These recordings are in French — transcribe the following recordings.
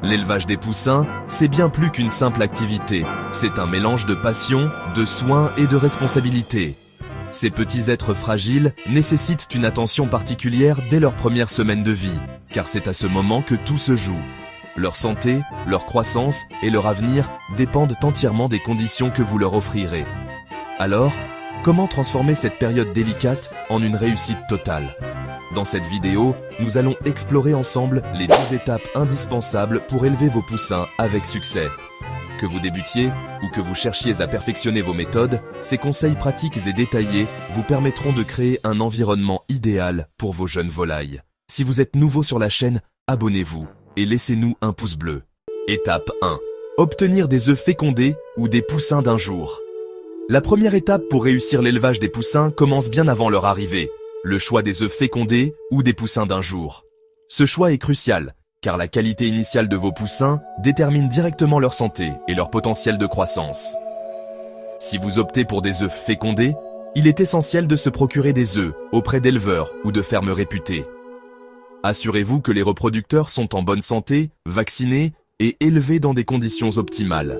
L'élevage des poussins, c'est bien plus qu'une simple activité. C'est un mélange de passion, de soins et de responsabilité. Ces petits êtres fragiles nécessitent une attention particulière dès leurs premières semaines de vie, car c'est à ce moment que tout se joue. Leur santé, leur croissance et leur avenir dépendent entièrement des conditions que vous leur offrirez. Alors, comment transformer cette période délicate en une réussite totale? Dans cette vidéo, nous allons explorer ensemble les 10 étapes indispensables pour élever vos poussins avec succès. Que vous débutiez ou que vous cherchiez à perfectionner vos méthodes, ces conseils pratiques et détaillés vous permettront de créer un environnement idéal pour vos jeunes volailles. Si vous êtes nouveau sur la chaîne, abonnez-vous et laissez-nous un pouce bleu. Étape 1. Obtenir des œufs fécondés ou des poussins d'un jour. La première étape pour réussir l'élevage des poussins commence bien avant leur arrivée. Le choix des œufs fécondés ou des poussins d'un jour. Ce choix est crucial, car la qualité initiale de vos poussins détermine directement leur santé et leur potentiel de croissance. Si vous optez pour des œufs fécondés, il est essentiel de se procurer des œufs auprès d'éleveurs ou de fermes réputées. Assurez-vous que les reproducteurs sont en bonne santé, vaccinés et élevés dans des conditions optimales.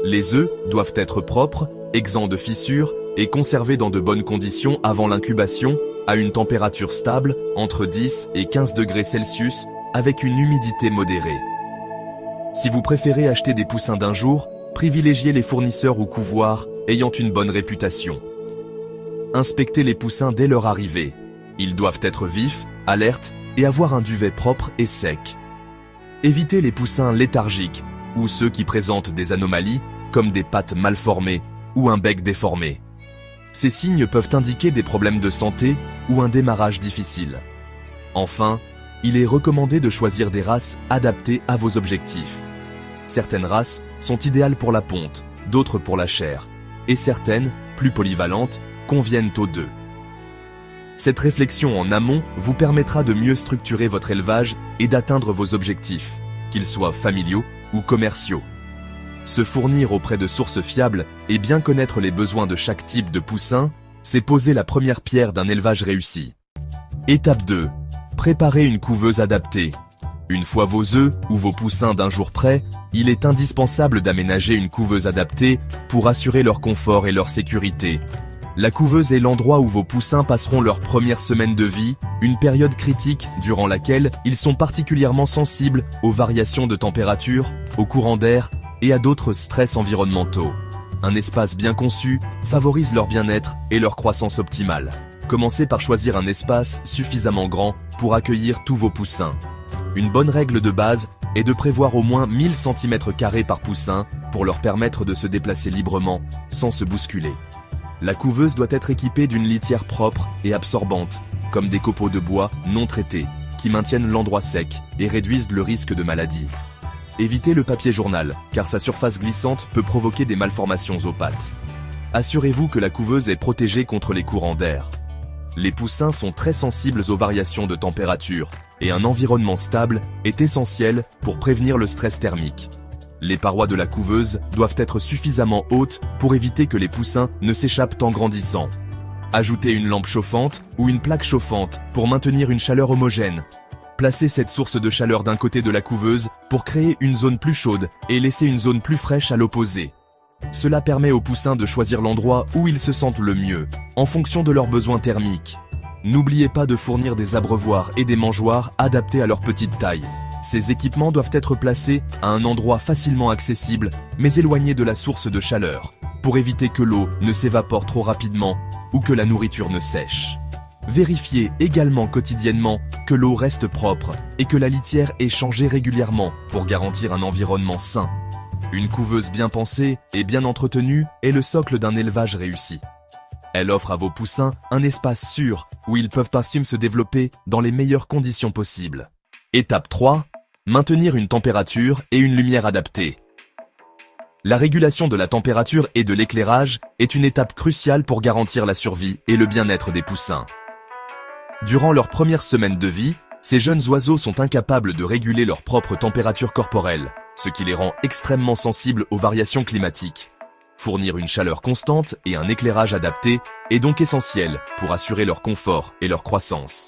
Les œufs doivent être propres, exempts de fissures et conservés dans de bonnes conditions avant l'incubation, à une température stable, entre 10 et 15 degrés Celsius, avec une humidité modérée. Si vous préférez acheter des poussins d'un jour, privilégiez les fournisseurs ou couvoirs ayant une bonne réputation. Inspectez les poussins dès leur arrivée. Ils doivent être vifs, alertes et avoir un duvet propre et sec. Évitez les poussins léthargiques ou ceux qui présentent des anomalies comme des pattes mal formées ou un bec déformé. Ces signes peuvent indiquer des problèmes de santé ou un démarrage difficile. Enfin, il est recommandé de choisir des races adaptées à vos objectifs. Certaines races sont idéales pour la ponte, d'autres pour la chair, et certaines, plus polyvalentes, conviennent aux deux. Cette réflexion en amont vous permettra de mieux structurer votre élevage et d'atteindre vos objectifs, qu'ils soient familiaux ou commerciaux. Se fournir auprès de sources fiables et bien connaître les besoins de chaque type de poussin, c'est poser la première pierre d'un élevage réussi. Étape 2. Préparez une couveuse adaptée. Une fois vos œufs ou vos poussins d'un jour prêts, il est indispensable d'aménager une couveuse adaptée pour assurer leur confort et leur sécurité. La couveuse est l'endroit où vos poussins passeront leur première semaine de vie, une période critique durant laquelle ils sont particulièrement sensibles aux variations de température, aux courants d'air et à d'autres stress environnementaux. Un espace bien conçu favorise leur bien-être et leur croissance optimale. Commencez par choisir un espace suffisamment grand pour accueillir tous vos poussins. Une bonne règle de base est de prévoir au moins 1000 cm² par poussin pour leur permettre de se déplacer librement sans se bousculer. La couveuse doit être équipée d'une litière propre et absorbante, comme des copeaux de bois non traités, qui maintiennent l'endroit sec et réduisent le risque de maladie. Évitez le papier journal, car sa surface glissante peut provoquer des malformations aux pattes. Assurez-vous que la couveuse est protégée contre les courants d'air. Les poussins sont très sensibles aux variations de température, et un environnement stable est essentiel pour prévenir le stress thermique. Les parois de la couveuse doivent être suffisamment hautes pour éviter que les poussins ne s'échappent en grandissant. Ajoutez une lampe chauffante ou une plaque chauffante pour maintenir une chaleur homogène. Placez cette source de chaleur d'un côté de la couveuse pour créer une zone plus chaude et laisser une zone plus fraîche à l'opposé. Cela permet aux poussins de choisir l'endroit où ils se sentent le mieux, en fonction de leurs besoins thermiques. N'oubliez pas de fournir des abreuvoirs et des mangeoires adaptés à leur petite taille. Ces équipements doivent être placés à un endroit facilement accessible, mais éloigné de la source de chaleur, pour éviter que l'eau ne s'évapore trop rapidement ou que la nourriture ne sèche. Vérifiez également quotidiennement que l'eau reste propre et que la litière est changée régulièrement pour garantir un environnement sain. Une couveuse bien pensée et bien entretenue est le socle d'un élevage réussi. Elle offre à vos poussins un espace sûr où ils peuvent ainsi se développer dans les meilleures conditions possibles. Étape 3. Maintenir une température et une lumière adaptée. La régulation de la température et de l'éclairage est une étape cruciale pour garantir la survie et le bien-être des poussins. Durant leurs premières semaines de vie, ces jeunes oiseaux sont incapables de réguler leur propre température corporelle, ce qui les rend extrêmement sensibles aux variations climatiques. Fournir une chaleur constante et un éclairage adapté est donc essentiel pour assurer leur confort et leur croissance.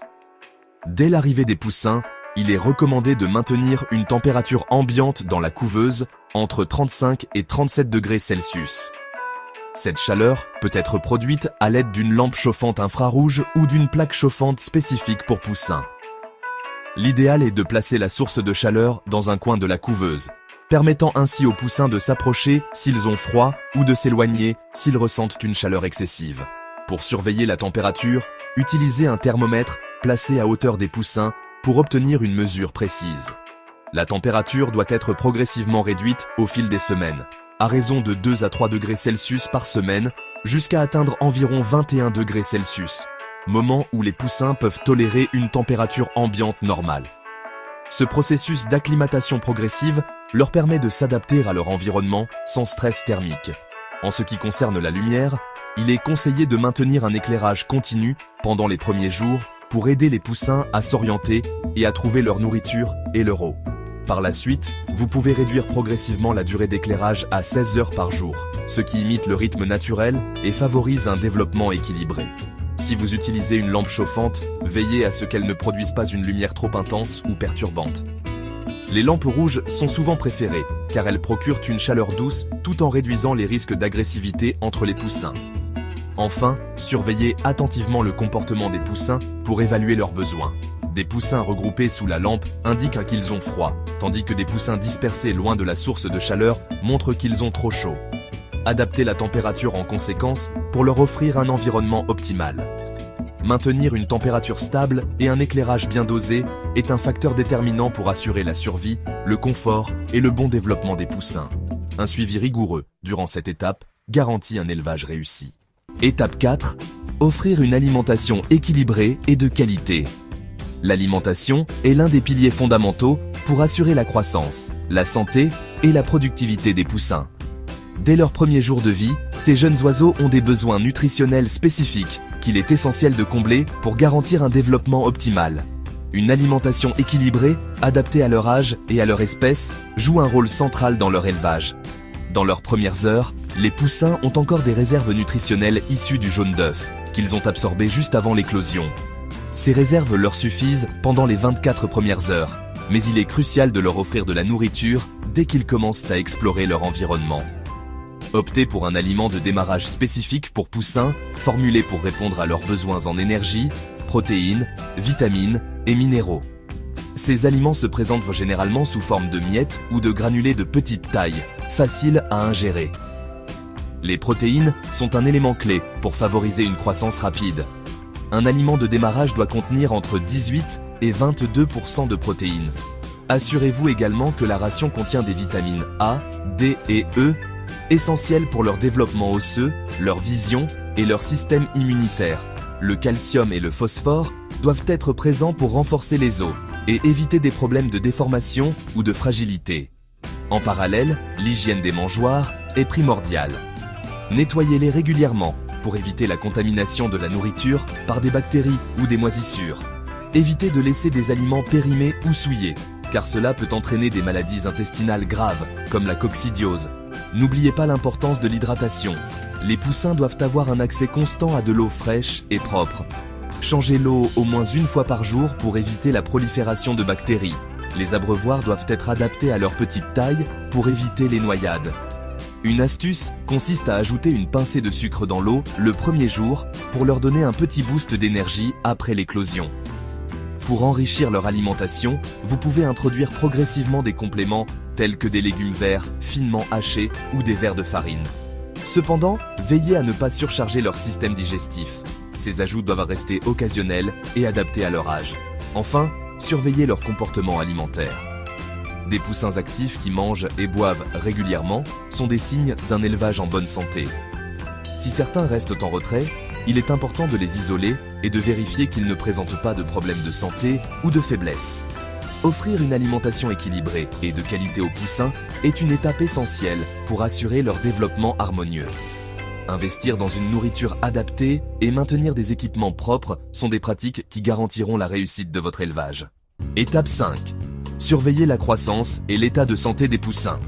Dès l'arrivée des poussins, il est recommandé de maintenir une température ambiante dans la couveuse entre 35 et 37 degrés Celsius. Cette chaleur peut être produite à l'aide d'une lampe chauffante infrarouge ou d'une plaque chauffante spécifique pour poussins. L'idéal est de placer la source de chaleur dans un coin de la couveuse, permettant ainsi aux poussins de s'approcher s'ils ont froid ou de s'éloigner s'ils ressentent une chaleur excessive. Pour surveiller la température, utilisez un thermomètre placé à hauteur des poussins pour obtenir une mesure précise. La température doit être progressivement réduite au fil des semaines, à raison de 2 à 3 degrés Celsius par semaine, jusqu'à atteindre environ 21 degrés Celsius, moment où les poussins peuvent tolérer une température ambiante normale. Ce processus d'acclimatation progressive leur permet de s'adapter à leur environnement sans stress thermique. En ce qui concerne la lumière, il est conseillé de maintenir un éclairage continu pendant les premiers jours pour aider les poussins à s'orienter et à trouver leur nourriture et leur eau. Par la suite, vous pouvez réduire progressivement la durée d'éclairage à 16 heures par jour, ce qui imite le rythme naturel et favorise un développement équilibré. Si vous utilisez une lampe chauffante, veillez à ce qu'elle ne produise pas une lumière trop intense ou perturbante. Les lampes rouges sont souvent préférées, car elles procurent une chaleur douce tout en réduisant les risques d'agressivité entre les poussins. Enfin, surveillez attentivement le comportement des poussins pour évaluer leurs besoins. Des poussins regroupés sous la lampe indiquent qu'ils ont froid, tandis que des poussins dispersés loin de la source de chaleur montrent qu'ils ont trop chaud. Adaptez la température en conséquence pour leur offrir un environnement optimal. Maintenir une température stable et un éclairage bien dosé est un facteur déterminant pour assurer la survie, le confort et le bon développement des poussins. Un suivi rigoureux durant cette étape garantit un élevage réussi. Étape 4. Offrir une alimentation équilibrée et de qualité. L'alimentation est l'un des piliers fondamentaux pour assurer la croissance, la santé et la productivité des poussins. Dès leurs premiers jours de vie, ces jeunes oiseaux ont des besoins nutritionnels spécifiques qu'il est essentiel de combler pour garantir un développement optimal. Une alimentation équilibrée, adaptée à leur âge et à leur espèce, joue un rôle central dans leur élevage. Dans leurs premières heures, les poussins ont encore des réserves nutritionnelles issues du jaune d'œuf, qu'ils ont absorbé juste avant l'éclosion. Ces réserves leur suffisent pendant les 24 premières heures, mais il est crucial de leur offrir de la nourriture dès qu'ils commencent à explorer leur environnement. Optez pour un aliment de démarrage spécifique pour poussins, formulé pour répondre à leurs besoins en énergie, protéines, vitamines et minéraux. Ces aliments se présentent généralement sous forme de miettes ou de granulés de petite taille, faciles à ingérer. Les protéines sont un élément clé pour favoriser une croissance rapide. Un aliment de démarrage doit contenir entre 18 et 22% de protéines. Assurez-vous également que la ration contient des vitamines A, D et E, essentielles pour leur développement osseux, leur vision et leur système immunitaire. Le calcium et le phosphore doivent être présents pour renforcer les os et éviter des problèmes de déformation ou de fragilité. En parallèle, l'hygiène des mangeoires est primordiale. Nettoyez-les régulièrement pour éviter la contamination de la nourriture par des bactéries ou des moisissures. Évitez de laisser des aliments périmés ou souillés, car cela peut entraîner des maladies intestinales graves, comme la coccidiose. N'oubliez pas l'importance de l'hydratation. Les poussins doivent avoir un accès constant à de l'eau fraîche et propre. Changez l'eau au moins une fois par jour pour éviter la prolifération de bactéries. Les abreuvoirs doivent être adaptés à leur petite taille pour éviter les noyades. Une astuce consiste à ajouter une pincée de sucre dans l'eau le premier jour pour leur donner un petit boost d'énergie après l'éclosion. Pour enrichir leur alimentation, vous pouvez introduire progressivement des compléments tels que des légumes verts finement hachés ou des verres de farine. Cependant, veillez à ne pas surcharger leur système digestif. Ces ajouts doivent rester occasionnels et adaptés à leur âge. Enfin, surveillez leur comportement alimentaire. Des poussins actifs qui mangent et boivent régulièrement sont des signes d'un élevage en bonne santé. Si certains restent en retrait, il est important de les isoler et de vérifier qu'ils ne présentent pas de problèmes de santé ou de faiblesse. Offrir une alimentation équilibrée et de qualité aux poussins est une étape essentielle pour assurer leur développement harmonieux. Investir dans une nourriture adaptée et maintenir des équipements propres sont des pratiques qui garantiront la réussite de votre élevage. Étape 5. Surveiller la croissance et l'état de santé des poussins.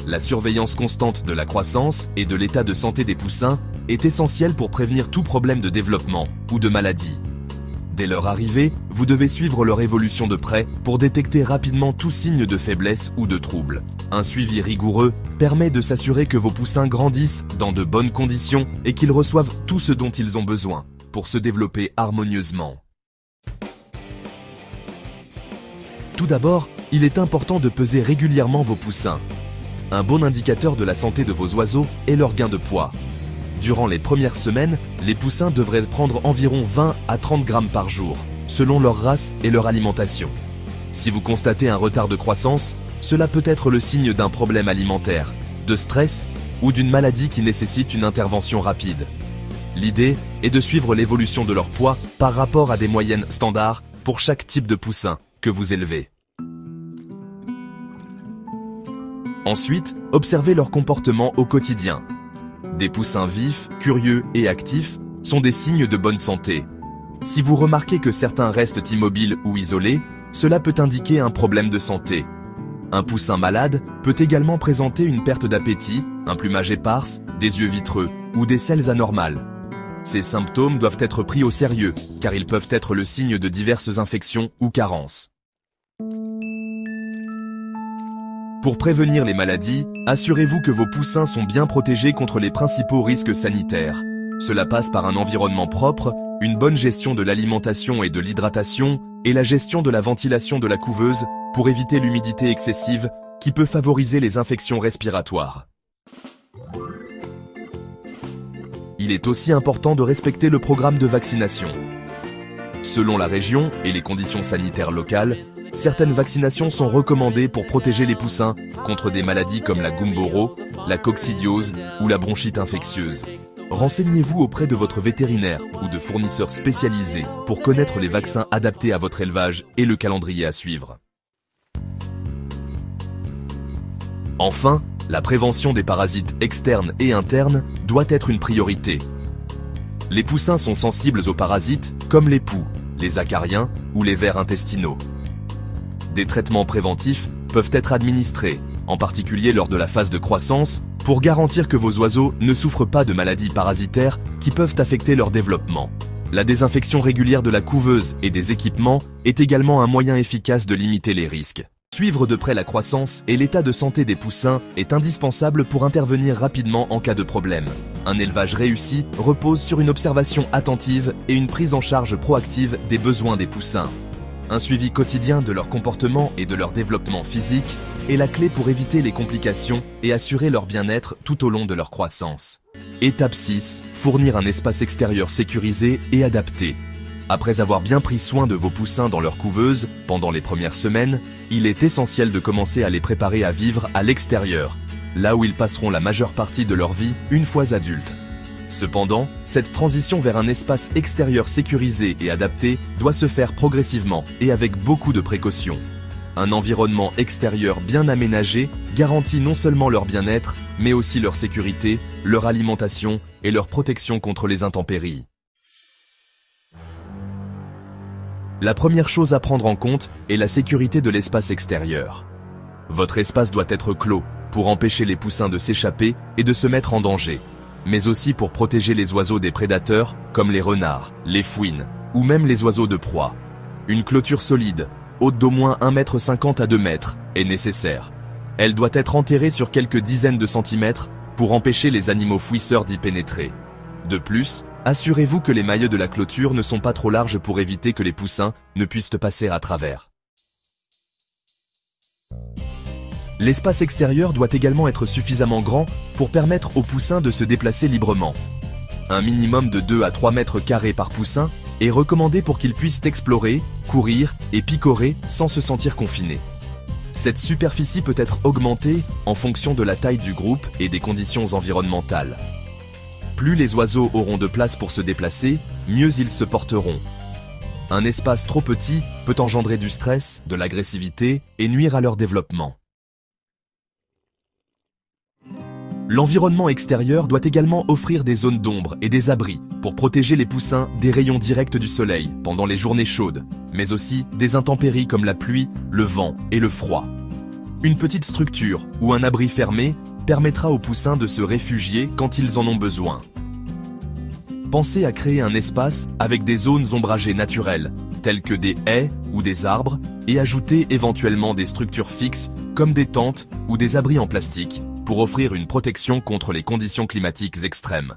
La surveillance constante de la croissance et de l'état de santé des poussins est essentielle pour prévenir tout problème de développement ou de maladie. Dès leur arrivée, vous devez suivre leur évolution de près pour détecter rapidement tout signe de faiblesse ou de trouble. Un suivi rigoureux permet de s'assurer que vos poussins grandissent dans de bonnes conditions et qu'ils reçoivent tout ce dont ils ont besoin pour se développer harmonieusement. Tout d'abord, il est important de peser régulièrement vos poussins. Un bon indicateur de la santé de vos oiseaux est leur gain de poids. Durant les premières semaines, les poussins devraient prendre environ 20 à 30 grammes par jour, selon leur race et leur alimentation. Si vous constatez un retard de croissance, cela peut être le signe d'un problème alimentaire, de stress ou d'une maladie qui nécessite une intervention rapide. L'idée est de suivre l'évolution de leur poids par rapport à des moyennes standards pour chaque type de poussin que vous élevez. Ensuite, observez leur comportement au quotidien. Des poussins vifs, curieux et actifs sont des signes de bonne santé. Si vous remarquez que certains restent immobiles ou isolés, cela peut indiquer un problème de santé. Un poussin malade peut également présenter une perte d'appétit, un plumage éparse, des yeux vitreux ou des selles anormales. Ces symptômes doivent être pris au sérieux car ils peuvent être le signe de diverses infections ou carences. Pour prévenir les maladies, assurez-vous que vos poussins sont bien protégés contre les principaux risques sanitaires. Cela passe par un environnement propre, une bonne gestion de l'alimentation et de l'hydratation, et la gestion de la ventilation de la couveuse pour éviter l'humidité excessive qui peut favoriser les infections respiratoires. Il est aussi important de respecter le programme de vaccination. Selon la région et les conditions sanitaires locales, certaines vaccinations sont recommandées pour protéger les poussins contre des maladies comme la gumboro, la coccidiose ou la bronchite infectieuse. Renseignez-vous auprès de votre vétérinaire ou de fournisseurs spécialisés pour connaître les vaccins adaptés à votre élevage et le calendrier à suivre. Enfin, la prévention des parasites externes et internes doit être une priorité. Les poussins sont sensibles aux parasites comme les poux, les acariens ou les vers intestinaux. Des traitements préventifs peuvent être administrés, en particulier lors de la phase de croissance, pour garantir que vos oiseaux ne souffrent pas de maladies parasitaires qui peuvent affecter leur développement. La désinfection régulière de la couveuse et des équipements est également un moyen efficace de limiter les risques. Suivre de près la croissance et l'état de santé des poussins est indispensable pour intervenir rapidement en cas de problème. Un élevage réussi repose sur une observation attentive et une prise en charge proactive des besoins des poussins. Un suivi quotidien de leur comportement et de leur développement physique est la clé pour éviter les complications et assurer leur bien-être tout au long de leur croissance. Étape 6. Fournir un espace extérieur sécurisé et adapté. Après avoir bien pris soin de vos poussins dans leur couveuse pendant les premières semaines, il est essentiel de commencer à les préparer à vivre à l'extérieur, là où ils passeront la majeure partie de leur vie une fois adultes. Cependant, cette transition vers un espace extérieur sécurisé et adapté doit se faire progressivement et avec beaucoup de précautions. Un environnement extérieur bien aménagé garantit non seulement leur bien-être, mais aussi leur sécurité, leur alimentation et leur protection contre les intempéries. La première chose à prendre en compte est la sécurité de l'espace extérieur. Votre espace doit être clos pour empêcher les poussins de s'échapper et de se mettre en danger, mais aussi pour protéger les oiseaux des prédateurs comme les renards, les fouines ou même les oiseaux de proie. Une clôture solide, haute d'au moins 1,50 m à 2 m, est nécessaire. Elle doit être enterrée sur quelques dizaines de centimètres pour empêcher les animaux fouisseurs d'y pénétrer. De plus, assurez-vous que les mailles de la clôture ne sont pas trop larges pour éviter que les poussins ne puissent passer à travers. L'espace extérieur doit également être suffisamment grand pour permettre aux poussins de se déplacer librement. Un minimum de 2 à 3 mètres carrés par poussin est recommandé pour qu'ils puissent explorer, courir et picorer sans se sentir confinés. Cette superficie peut être augmentée en fonction de la taille du groupe et des conditions environnementales. Plus les oiseaux auront de place pour se déplacer, mieux ils se porteront. Un espace trop petit peut engendrer du stress, de l'agressivité et nuire à leur développement. L'environnement extérieur doit également offrir des zones d'ombre et des abris pour protéger les poussins des rayons directs du soleil pendant les journées chaudes, mais aussi des intempéries comme la pluie, le vent et le froid. Une petite structure ou un abri fermé permettra aux poussins de se réfugier quand ils en ont besoin. pensez à créer un espace avec des zones ombragées naturelles, telles que des haies ou des arbres, et ajoutez éventuellement des structures fixes comme des tentes ou des abris en plastique pour offrir une protection contre les conditions climatiques extrêmes.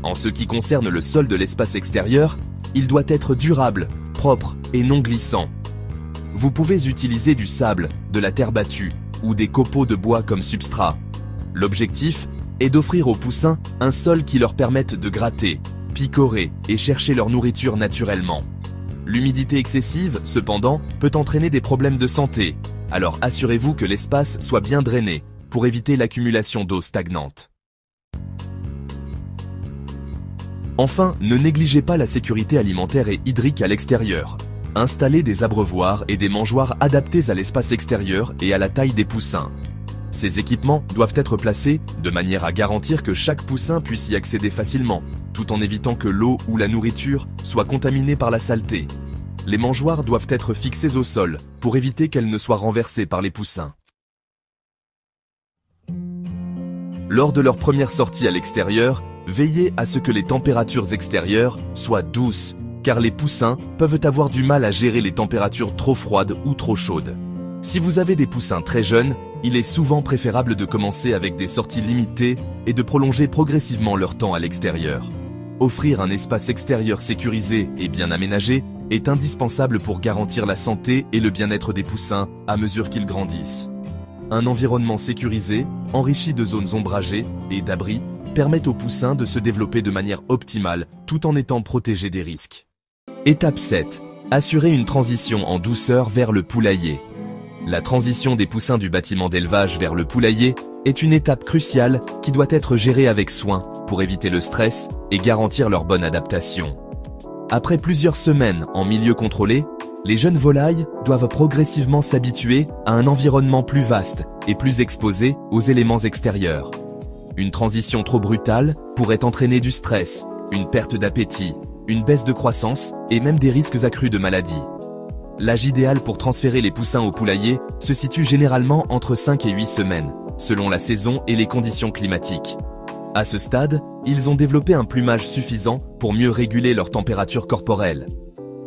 En ce qui concerne le sol de l'espace extérieur, il doit être durable, propre et non glissant. Vous pouvez utiliser du sable, de la terre battue ou des copeaux de bois comme substrat. L'objectif est d'offrir aux poussins un sol qui leur permette de gratter, picorer et chercher leur nourriture naturellement. L'humidité excessive, cependant, peut entraîner des problèmes de santé, alors assurez-vous que l'espace soit bien drainé pour éviter l'accumulation d'eau stagnante. Enfin, ne négligez pas la sécurité alimentaire et hydrique à l'extérieur. Installez des abreuvoirs et des mangeoires adaptés à l'espace extérieur et à la taille des poussins. Ces équipements doivent être placés de manière à garantir que chaque poussin puisse y accéder facilement, tout en évitant que l'eau ou la nourriture soit contaminée par la saleté. Les mangeoires doivent être fixées au sol pour éviter qu'elles ne soient renversées par les poussins. Lors de leur première sortie à l'extérieur, veillez à ce que les températures extérieures soient douces, car les poussins peuvent avoir du mal à gérer les températures trop froides ou trop chaudes. Si vous avez des poussins très jeunes, il est souvent préférable de commencer avec des sorties limitées et de prolonger progressivement leur temps à l'extérieur. Offrir un espace extérieur sécurisé et bien aménagé est indispensable pour garantir la santé et le bien-être des poussins à mesure qu'ils grandissent. Un environnement sécurisé, enrichi de zones ombragées et d'abris, permet aux poussins de se développer de manière optimale tout en étant protégés des risques. Étape 7. Assurer une transition en douceur vers le poulailler. La transition des poussins du bâtiment d'élevage vers le poulailler est une étape cruciale qui doit être gérée avec soin pour éviter le stress et garantir leur bonne adaptation. Après plusieurs semaines en milieu contrôlé, les jeunes volailles doivent progressivement s'habituer à un environnement plus vaste et plus exposé aux éléments extérieurs. Une transition trop brutale pourrait entraîner du stress, une perte d'appétit, une baisse de croissance et même des risques accrus de maladie. L'âge idéal pour transférer les poussins au poulailler se situe généralement entre 5 et 8 semaines, selon la saison et les conditions climatiques. À ce stade, ils ont développé un plumage suffisant pour mieux réguler leur température corporelle.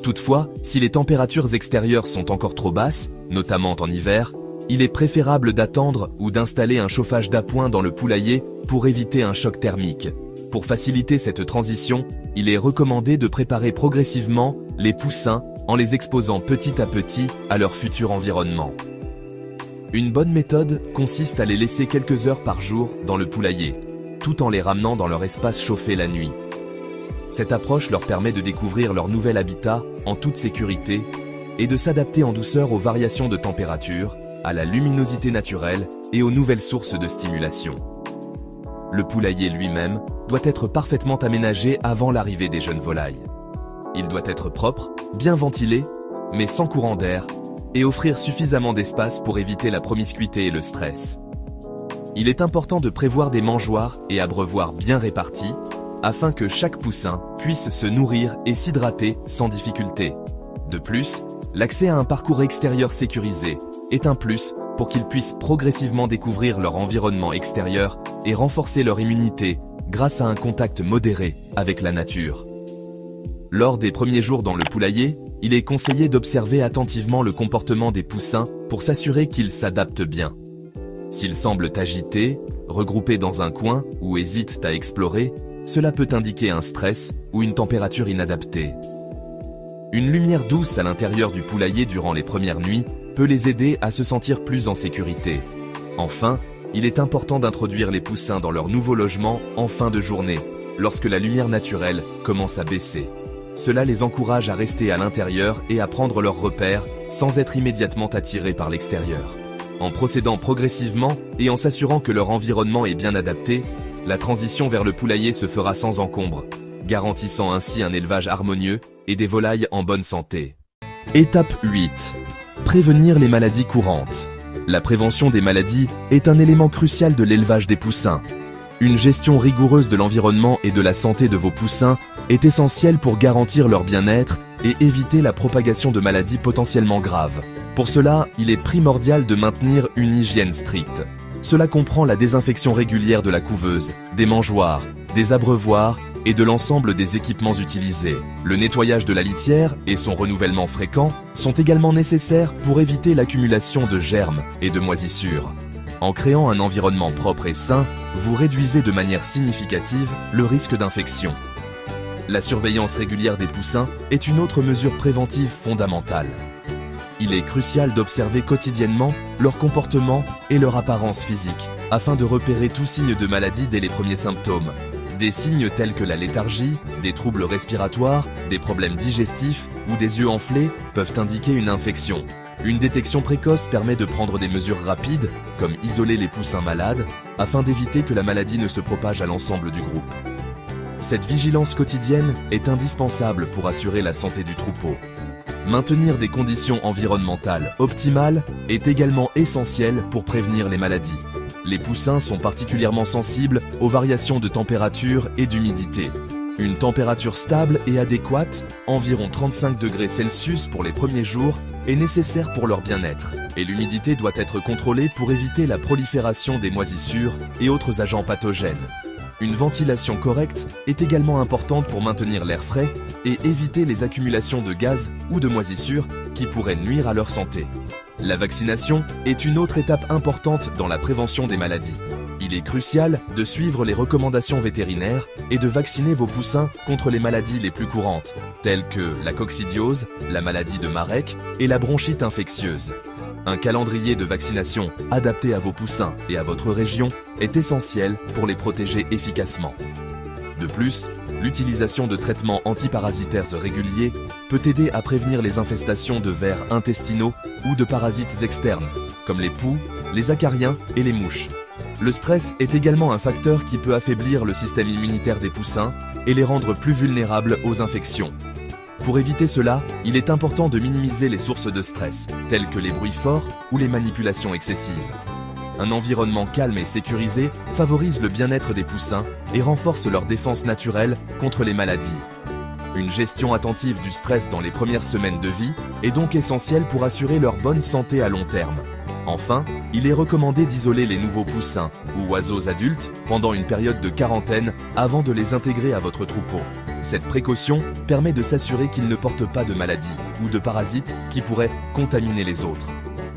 Toutefois, si les températures extérieures sont encore trop basses, notamment en hiver, il est préférable d'attendre ou d'installer un chauffage d'appoint dans le poulailler pour éviter un choc thermique. Pour faciliter cette transition, il est recommandé de préparer progressivement les poussins en les exposant petit à petit à leur futur environnement. Une bonne méthode consiste à les laisser quelques heures par jour dans le poulailler, tout en les ramenant dans leur espace chauffé la nuit. Cette approche leur permet de découvrir leur nouvel habitat en toute sécurité et de s'adapter en douceur aux variations de température, à la luminosité naturelle et aux nouvelles sources de stimulation. Le poulailler lui-même doit être parfaitement aménagé avant l'arrivée des jeunes volailles. Il doit être propre, bien ventilé, mais sans courant d'air, et offrir suffisamment d'espace pour éviter la promiscuité et le stress. Il est important de prévoir des mangeoires et abreuvoirs bien répartis, afin que chaque poussin puisse se nourrir et s'hydrater sans difficulté. De plus, l'accès à un parcours extérieur sécurisé est un plus pour qu'ils puissent progressivement découvrir leur environnement extérieur et renforcer leur immunité grâce à un contact modéré avec la nature. Lors des premiers jours dans le poulailler, il est conseillé d'observer attentivement le comportement des poussins pour s'assurer qu'ils s'adaptent bien. S'ils semblent agités, regroupés dans un coin ou hésitent à explorer, cela peut indiquer un stress ou une température inadaptée. Une lumière douce à l'intérieur du poulailler durant les premières nuits peut les aider à se sentir plus en sécurité. Enfin, il est important d'introduire les poussins dans leur nouveau logement en fin de journée, lorsque la lumière naturelle commence à baisser. Cela les encourage à rester à l'intérieur et à prendre leurs repères sans être immédiatement attirés par l'extérieur. En procédant progressivement et en s'assurant que leur environnement est bien adapté, la transition vers le poulailler se fera sans encombre, garantissant ainsi un élevage harmonieux et des volailles en bonne santé. Étape 8. Prévenir les maladies courantes. La prévention des maladies est un élément crucial de l'élevage des poussins. Une gestion rigoureuse de l'environnement et de la santé de vos poussins est essentielle pour garantir leur bien-être et éviter la propagation de maladies potentiellement graves. Pour cela, il est primordial de maintenir une hygiène stricte. Cela comprend la désinfection régulière de la couveuse, des mangeoires, des abreuvoirs et de l'ensemble des équipements utilisés. Le nettoyage de la litière et son renouvellement fréquent sont également nécessaires pour éviter l'accumulation de germes et de moisissures. En créant un environnement propre et sain, vous réduisez de manière significative le risque d'infection. La surveillance régulière des poussins est une autre mesure préventive fondamentale. Il est crucial d'observer quotidiennement leur comportement et leur apparence physique, afin de repérer tout signe de maladie dès les premiers symptômes. Des signes tels que la léthargie, des troubles respiratoires, des problèmes digestifs ou des yeux enflés peuvent indiquer une infection. Une détection précoce permet de prendre des mesures rapides, comme isoler les poussins malades, afin d'éviter que la maladie ne se propage à l'ensemble du groupe. Cette vigilance quotidienne est indispensable pour assurer la santé du troupeau. Maintenir des conditions environnementales optimales est également essentiel pour prévenir les maladies. Les poussins sont particulièrement sensibles aux variations de température et d'humidité. Une température stable et adéquate, environ 35 degrés Celsius pour les premiers jours, est nécessaire pour leur bien-être, et l'humidité doit être contrôlée pour éviter la prolifération des moisissures et autres agents pathogènes. Une ventilation correcte est également importante pour maintenir l'air frais et éviter les accumulations de gaz ou de moisissures qui pourraient nuire à leur santé. La vaccination est une autre étape importante dans la prévention des maladies. Il est crucial de suivre les recommandations vétérinaires et de vacciner vos poussins contre les maladies les plus courantes, telles que la coccidiose, la maladie de Marek et la bronchite infectieuse. Un calendrier de vaccination adapté à vos poussins et à votre région est essentiel pour les protéger efficacement. De plus, l'utilisation de traitements antiparasitaires réguliers peut aider à prévenir les infestations de vers intestinaux ou de parasites externes, comme les poux, les acariens et les mouches. Le stress est également un facteur qui peut affaiblir le système immunitaire des poussins et les rendre plus vulnérables aux infections. Pour éviter cela, il est important de minimiser les sources de stress, telles que les bruits forts ou les manipulations excessives. Un environnement calme et sécurisé favorise le bien-être des poussins et renforce leur défense naturelle contre les maladies. Une gestion attentive du stress dans les premières semaines de vie est donc essentielle pour assurer leur bonne santé à long terme. Enfin, il est recommandé d'isoler les nouveaux poussins ou oiseaux adultes pendant une période de quarantaine avant de les intégrer à votre troupeau. Cette précaution permet de s'assurer qu'ils ne portent pas de maladies ou de parasites qui pourraient contaminer les autres.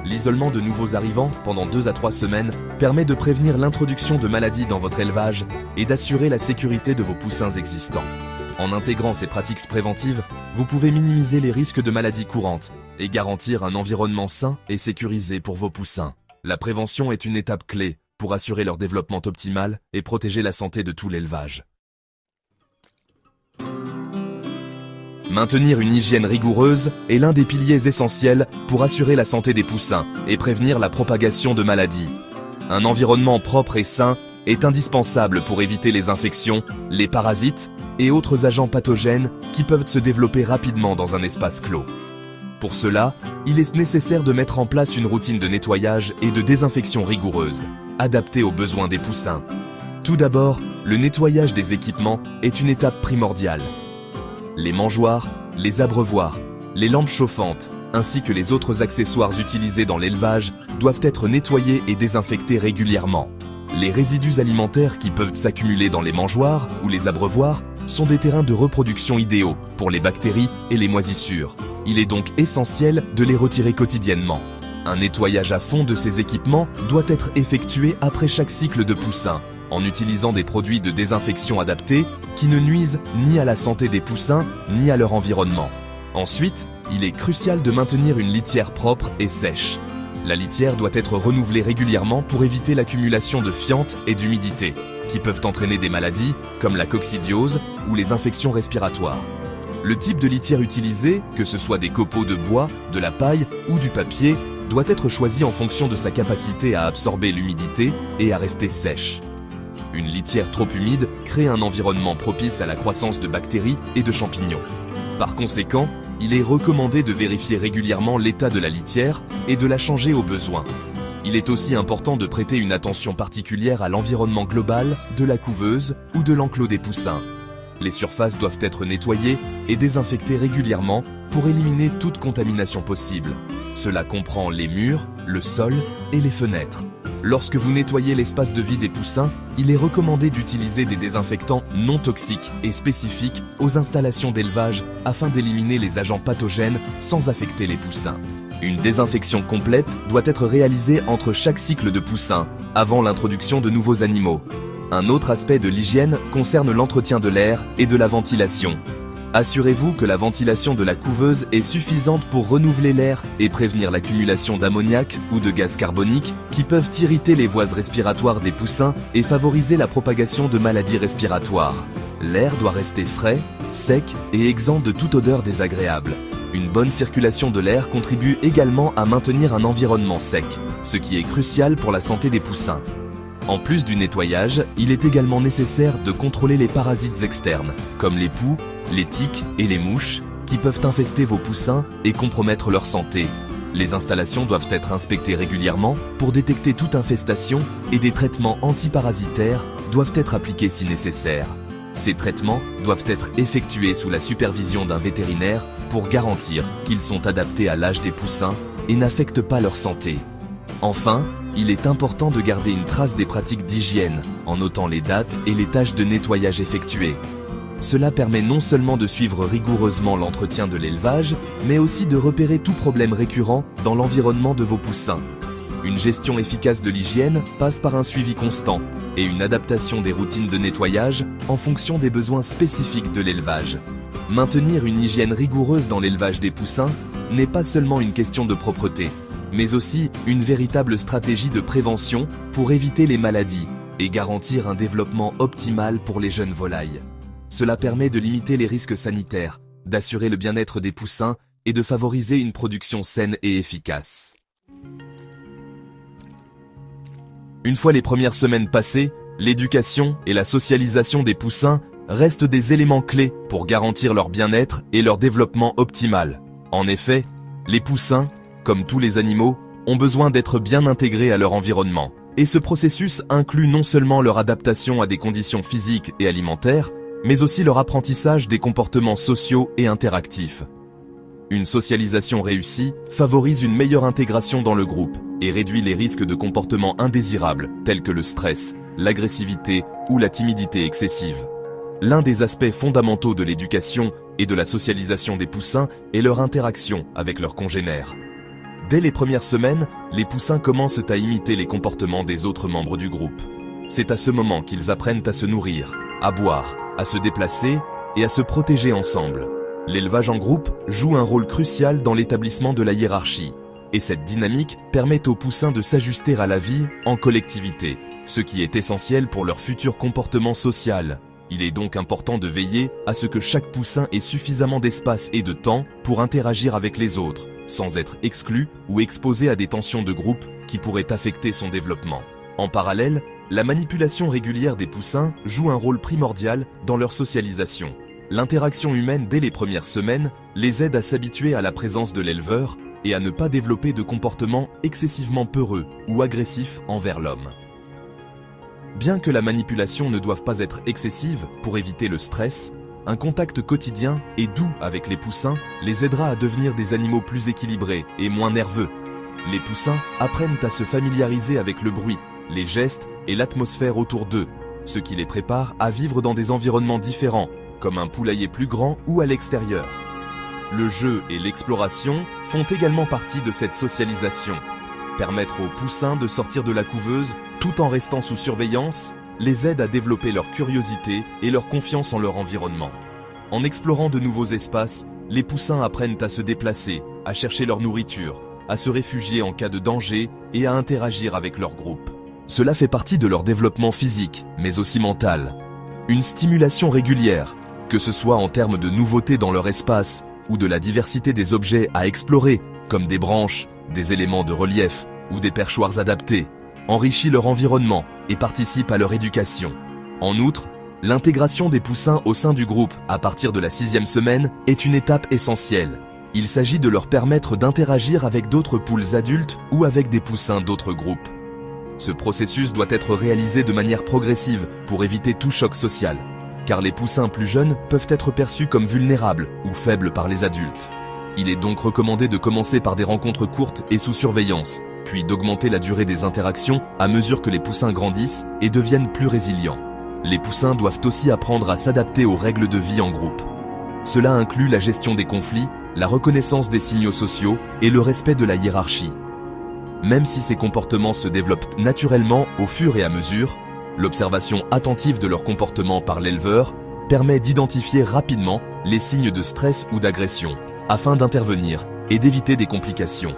L'isolement de nouveaux arrivants pendant 2 à 3 semaines permet de prévenir l'introduction de maladies dans votre élevage et d'assurer la sécurité de vos poussins existants. En intégrant ces pratiques préventives, vous pouvez minimiser les risques de maladies courantes et garantir un environnement sain et sécurisé pour vos poussins. La prévention est une étape clé pour assurer leur développement optimal et protéger la santé de tout l'élevage. Maintenir une hygiène rigoureuse est l'un des piliers essentiels pour assurer la santé des poussins et prévenir la propagation de maladies. Un environnement propre et sain est indispensable pour éviter les infections, les parasites et autres agents pathogènes qui peuvent se développer rapidement dans un espace clos. Pour cela, il est nécessaire de mettre en place une routine de nettoyage et de désinfection rigoureuse, adaptée aux besoins des poussins. Tout d'abord, le nettoyage des équipements est une étape primordiale. Les mangeoires, les abreuvoirs, les lampes chauffantes, ainsi que les autres accessoires utilisés dans l'élevage doivent être nettoyés et désinfectés régulièrement. Les résidus alimentaires qui peuvent s'accumuler dans les mangeoires ou les abreuvoirs sont des terrains de reproduction idéaux pour les bactéries et les moisissures. Il est donc essentiel de les retirer quotidiennement. Un nettoyage à fond de ces équipements doit être effectué après chaque cycle de poussin, en utilisant des produits de désinfection adaptés qui ne nuisent ni à la santé des poussins ni à leur environnement. Ensuite, il est crucial de maintenir une litière propre et sèche. La litière doit être renouvelée régulièrement pour éviter l'accumulation de fientes et d'humidité, qui peuvent entraîner des maladies comme la coccidiose ou les infections respiratoires. Le type de litière utilisé, que ce soit des copeaux de bois, de la paille ou du papier, doit être choisi en fonction de sa capacité à absorber l'humidité et à rester sèche. Une litière trop humide crée un environnement propice à la croissance de bactéries et de champignons. Par conséquent, il est recommandé de vérifier régulièrement l'état de la litière et de la changer au besoin. Il est aussi important de prêter une attention particulière à l'environnement global de la couveuse ou de l'enclos des poussins. Les surfaces doivent être nettoyées et désinfectées régulièrement pour éliminer toute contamination possible. Cela comprend les murs, le sol et les fenêtres. Lorsque vous nettoyez l'espace de vie des poussins, il est recommandé d'utiliser des désinfectants non toxiques et spécifiques aux installations d'élevage afin d'éliminer les agents pathogènes sans affecter les poussins. Une désinfection complète doit être réalisée entre chaque cycle de poussins, avant l'introduction de nouveaux animaux. Un autre aspect de l'hygiène concerne l'entretien de l'air et de la ventilation. Assurez-vous que la ventilation de la couveuse est suffisante pour renouveler l'air et prévenir l'accumulation d'ammoniac ou de gaz carbonique qui peuvent irriter les voies respiratoires des poussins et favoriser la propagation de maladies respiratoires. L'air doit rester frais, sec et exempt de toute odeur désagréable. Une bonne circulation de l'air contribue également à maintenir un environnement sec, ce qui est crucial pour la santé des poussins. En plus du nettoyage, il est également nécessaire de contrôler les parasites externes, comme les poux, les tiques et les mouches, qui peuvent infester vos poussins et compromettre leur santé. Les installations doivent être inspectées régulièrement pour détecter toute infestation et des traitements antiparasitaires doivent être appliqués si nécessaire. Ces traitements doivent être effectués sous la supervision d'un vétérinaire pour garantir qu'ils sont adaptés à l'âge des poussins et n'affectent pas leur santé. Enfin, il est important de garder une trace des pratiques d'hygiène en notant les dates et les tâches de nettoyage effectuées. Cela permet non seulement de suivre rigoureusement l'entretien de l'élevage, mais aussi de repérer tout problème récurrent dans l'environnement de vos poussins. Une gestion efficace de l'hygiène passe par un suivi constant et une adaptation des routines de nettoyage en fonction des besoins spécifiques de l'élevage. Maintenir une hygiène rigoureuse dans l'élevage des poussins n'est pas seulement une question de propreté, mais aussi une véritable stratégie de prévention pour éviter les maladies et garantir un développement optimal pour les jeunes volailles. Cela permet de limiter les risques sanitaires, d'assurer le bien-être des poussins et de favoriser une production saine et efficace. Une fois les premières semaines passées, l'éducation et la socialisation des poussins restent des éléments clés pour garantir leur bien-être et leur développement optimal. En effet, les poussins, comme tous les animaux, ont besoin d'être bien intégrés à leur environnement. Et ce processus inclut non seulement leur adaptation à des conditions physiques et alimentaires, mais aussi leur apprentissage des comportements sociaux et interactifs. Une socialisation réussie favorise une meilleure intégration dans le groupe et réduit les risques de comportements indésirables tels que le stress, l'agressivité ou la timidité excessive. L'un des aspects fondamentaux de l'éducation et de la socialisation des poussins est leur interaction avec leurs congénères. Dès les premières semaines, les poussins commencent à imiter les comportements des autres membres du groupe. C'est à ce moment qu'ils apprennent à se nourrir, à boire, à se déplacer et à se protéger ensemble. L'élevage en groupe joue un rôle crucial dans l'établissement de la hiérarchie, et cette dynamique permet aux poussins de s'ajuster à la vie en collectivité, ce qui est essentiel pour leur futur comportement social. Il est donc important de veiller à ce que chaque poussin ait suffisamment d'espace et de temps pour interagir avec les autres, sans être exclu ou exposé à des tensions de groupe qui pourraient affecter son développement. En parallèle, la manipulation régulière des poussins joue un rôle primordial dans leur socialisation. L'interaction humaine dès les premières semaines les aide à s'habituer à la présence de l'éleveur et à ne pas développer de comportements excessivement peureux ou agressifs envers l'homme. Bien que la manipulation ne doive pas être excessive pour éviter le stress, un contact quotidien et doux avec les poussins les aidera à devenir des animaux plus équilibrés et moins nerveux. Les poussins apprennent à se familiariser avec le bruit, les gestes et l'atmosphère autour d'eux, ce qui les prépare à vivre dans des environnements différents, comme un poulailler plus grand ou à l'extérieur. Le jeu et l'exploration font également partie de cette socialisation. Permettre aux poussins de sortir de la couveuse tout en restant sous surveillance les aide à développer leur curiosité et leur confiance en leur environnement. En explorant de nouveaux espaces, les poussins apprennent à se déplacer, à chercher leur nourriture, à se réfugier en cas de danger et à interagir avec leur groupe. Cela fait partie de leur développement physique, mais aussi mental. Une stimulation régulière, que ce soit en termes de nouveautés dans leur espace ou de la diversité des objets à explorer, comme des branches, des éléments de relief ou des perchoirs adaptés, enrichit leur environnement et participe à leur éducation. En outre, l'intégration des poussins au sein du groupe à partir de la 6e semaine est une étape essentielle. Il s'agit de leur permettre d'interagir avec d'autres poules adultes ou avec des poussins d'autres groupes. Ce processus doit être réalisé de manière progressive pour éviter tout choc social, car les poussins plus jeunes peuvent être perçus comme vulnérables ou faibles par les adultes. Il est donc recommandé de commencer par des rencontres courtes et sous surveillance, puis d'augmenter la durée des interactions à mesure que les poussins grandissent et deviennent plus résilients. Les poussins doivent aussi apprendre à s'adapter aux règles de vie en groupe. Cela inclut la gestion des conflits, la reconnaissance des signaux sociaux et le respect de la hiérarchie. Même si ces comportements se développent naturellement au fur et à mesure, l'observation attentive de leur comportement par l'éleveur permet d'identifier rapidement les signes de stress ou d'agression, afin d'intervenir et d'éviter des complications.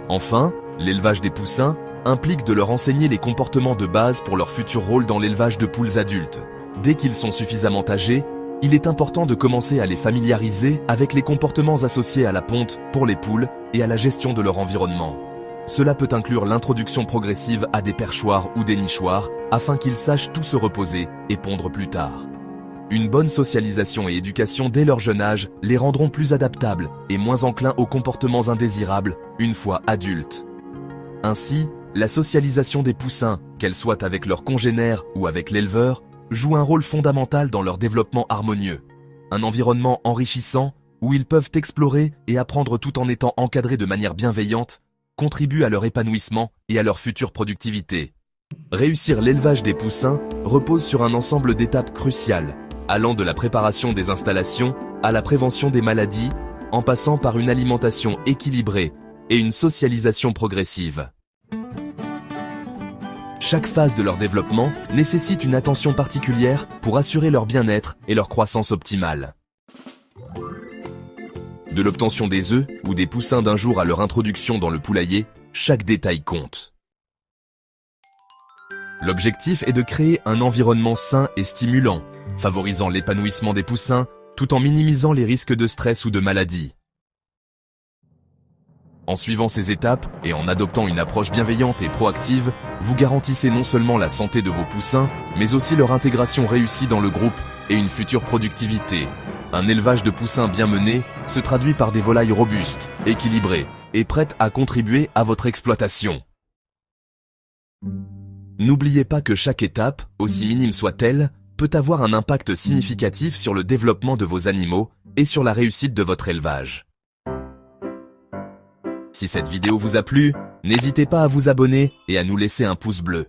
Enfin, l'élevage des poussins implique de leur enseigner les comportements de base pour leur futur rôle dans l'élevage de poules adultes. Dès qu'ils sont suffisamment âgés, il est important de commencer à les familiariser avec les comportements associés à la ponte pour les poules et à la gestion de leur environnement. Cela peut inclure l'introduction progressive à des perchoirs ou des nichoirs afin qu'ils sachent tout se reposer et pondre plus tard. Une bonne socialisation et éducation dès leur jeune âge les rendront plus adaptables et moins enclins aux comportements indésirables une fois adultes. Ainsi, la socialisation des poussins, qu'elle soit avec leurs congénères ou avec l'éleveur, joue un rôle fondamental dans leur développement harmonieux. Un environnement enrichissant où ils peuvent explorer et apprendre tout en étant encadrés de manière bienveillante contribue à leur épanouissement et à leur future productivité. Réussir l'élevage des poussins repose sur un ensemble d'étapes cruciales, allant de la préparation des installations à la prévention des maladies, en passant par une alimentation équilibrée et une socialisation progressive. Chaque phase de leur développement nécessite une attention particulière pour assurer leur bien-être et leur croissance optimale. De l'obtention des œufs ou des poussins d'un jour à leur introduction dans le poulailler, chaque détail compte. L'objectif est de créer un environnement sain et stimulant, favorisant l'épanouissement des poussins tout en minimisant les risques de stress ou de maladie. En suivant ces étapes et en adoptant une approche bienveillante et proactive, vous garantissez non seulement la santé de vos poussins, mais aussi leur intégration réussie dans le groupe et une future productivité. Un élevage de poussins bien mené se traduit par des volailles robustes, équilibrées et prêtes à contribuer à votre exploitation. N'oubliez pas que chaque étape, aussi minime soit-elle, peut avoir un impact significatif sur le développement de vos animaux et sur la réussite de votre élevage. Si cette vidéo vous a plu, n'hésitez pas à vous abonner et à nous laisser un pouce bleu.